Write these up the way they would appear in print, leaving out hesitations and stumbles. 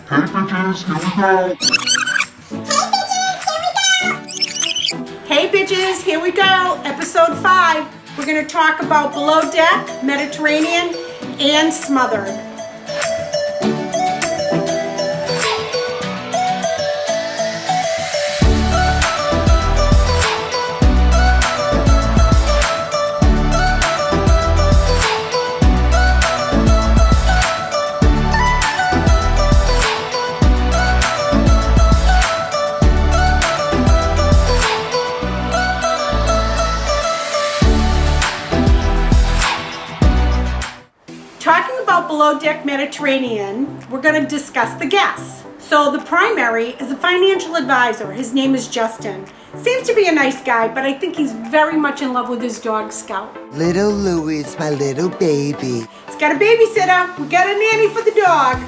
Hey bitches, here we go. Episode 5. We're going to talk about Below Deck, Mediterranean, and Smothered. Talking about Below Deck Mediterranean, we're going to discuss the guests. So the primary is a financial advisor. His name is Justin. Seems to be a nice guy, but I think he's very much in love with his dog, Scout. Little Louis, my little baby. He's got a babysitter. We got a nanny for the dog,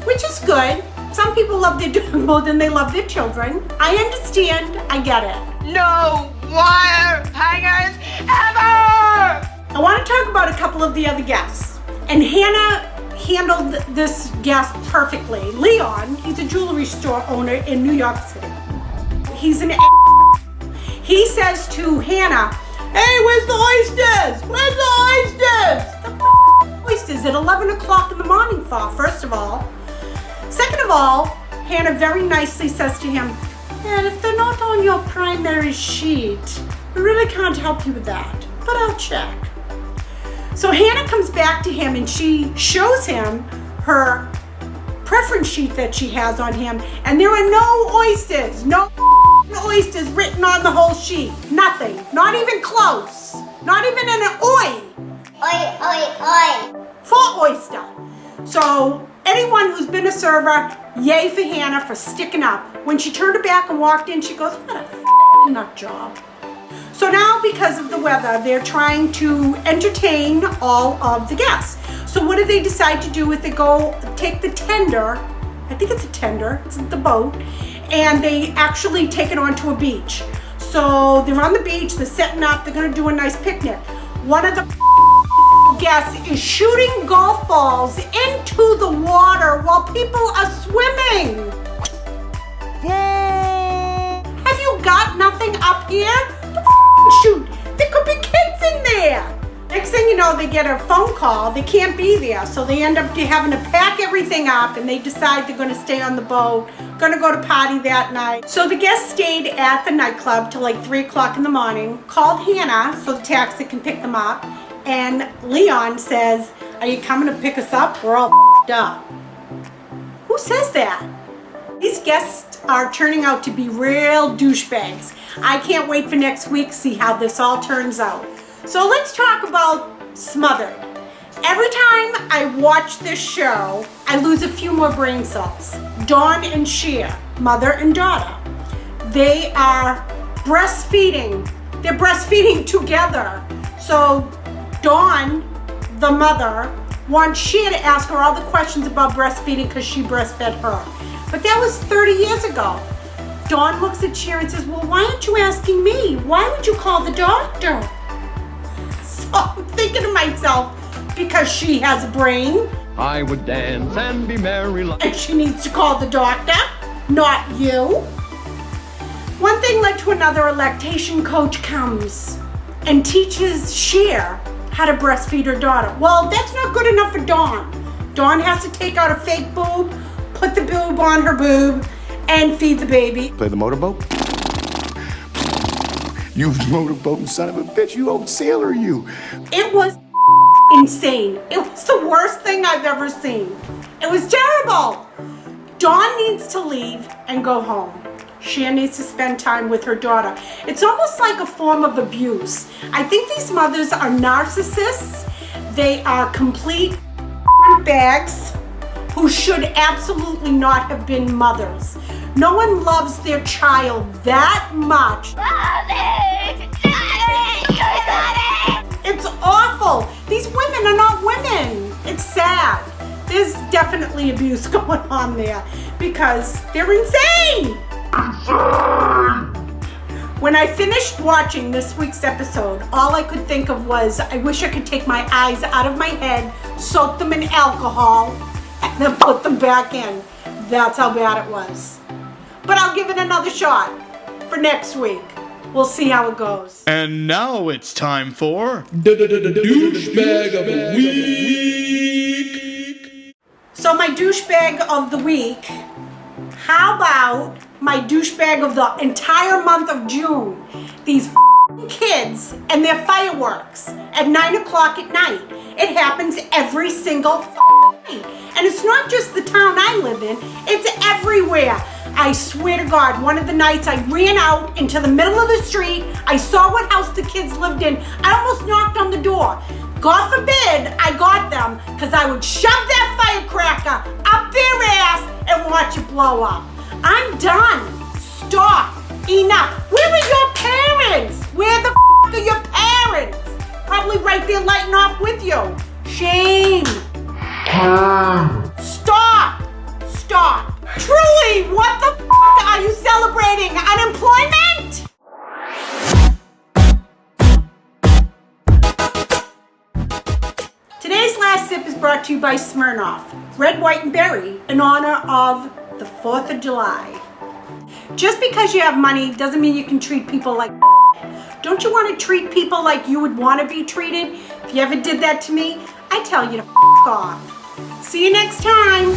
which is good. Some people love their dog more than they love their children. I understand. I get it. No wire hangers ever! I want to talk about a couple of the other guests. And Hannah handled this guest perfectly. Leon, he's a jewelry store owner in New York City. He's an He says to Hannah, "Hey, where's the oysters? Where's the oysters?" The oysters at 11 o'clock in the morning for, first of all. Second of all, Hannah very nicely says to him, "And if they're not on your primary sheet, I really can't help you with that, but I'll check." So Hannah comes back to him and she shows him her preference sheet that she has on him, and there are no oysters, no oysters written on the whole sheet. Nothing, not even close, not even an oi. For oyster. So anyone who's been a server, yay for Hannah for sticking up. When she turned her back and walked in, she goes, "What a nut job." So now, because of the weather, they're trying to entertain all of the guests. So what do they decide to do is they go take the tender, I think it's a tender, it's the boat, and they actually take it onto a beach. So they're on the beach, they're setting up, they're gonna do a nice picnic. One of the guests is shooting golf balls into the water while people are swimming. Have you got nothing up here? Shoot, there could be kids in there. Next thing you know, they get a phone call. They can't be there, so they end up having to pack everything up, and they decide they're going to stay on the boat, going to go to party that night. So the guests stayed at the nightclub till like 3 o'clock in the morning, called Hannah so the taxi can pick them up, and Leon says, "Are you coming to pick us up? We're all f***ed up." Who says that? These guests are turning out to be real douchebags. I can't wait for next week, see how this all turns out. So let's talk about Smothered. Every time I watch this show, I lose a few more brain cells. Dawn and Shea, mother and daughter, they are breastfeeding. They're breastfeeding together. So Dawn, the mother, wants Shea to ask her all the questions about breastfeeding because she breastfed her. But that was 30 years ago. Dawn looks at Shea and says, "Well, why aren't you asking me? Why would you call the doctor?" So I'm thinking to myself, because she has a brain. I would dance and be merry like... And she needs to call the doctor, not you. One thing led to another. A lactation coach comes and teaches Shea how to breastfeed her daughter. Well, that's not good enough for Dawn. Dawn has to take out a fake boob, put the boob on her boob, and feed the baby. Play the motorboat? You motorboating son of a bitch, you old sailor, you. It was insane. It was the worst thing I've ever seen. It was terrible. Dawn needs to leave and go home. Shea needs to spend time with her daughter. It's almost like a form of abuse. I think these mothers are narcissists. They are complete bags who should absolutely not have been mothers. No one loves their child that much. It's awful. These women are not women. It's sad. There's definitely abuse going on there because they're insane. When I finished watching this week's episode, all I could think of was, I wish I could take my eyes out of my head, soak them in alcohol, and then put them back in. That's how bad it was. But I'll give it another shot for next week. We'll see how it goes. And now it's time for douchebag of the week. So my douchebag of the week, how about my douchebag of the entire month of June? These kids and their fireworks at 9 o'clock at night. It happens every single night. And it's not just the town I live in, it's everywhere. I swear to God, one of the nights I ran out into the middle of the street. I saw what house the kids lived in. I almost knocked on the door. God forbid I got them, because I would shove that firecracker up their ass and watch it blow up. I'm done. Stop. Enough. Where are your parents? Where the are your parents? Probably right there lighting off with you. Shame. Stop. Stop. Truly, what the are you celebrating? Unemployment? Today's last sip is brought to you by Smirnoff, red, white, and berry, in honor of the 4th of July. Just because you have money doesn't mean you can treat people like Don't you want to treat people like you would want to be treated? If you ever did that to me, I tell you to off. See you next time.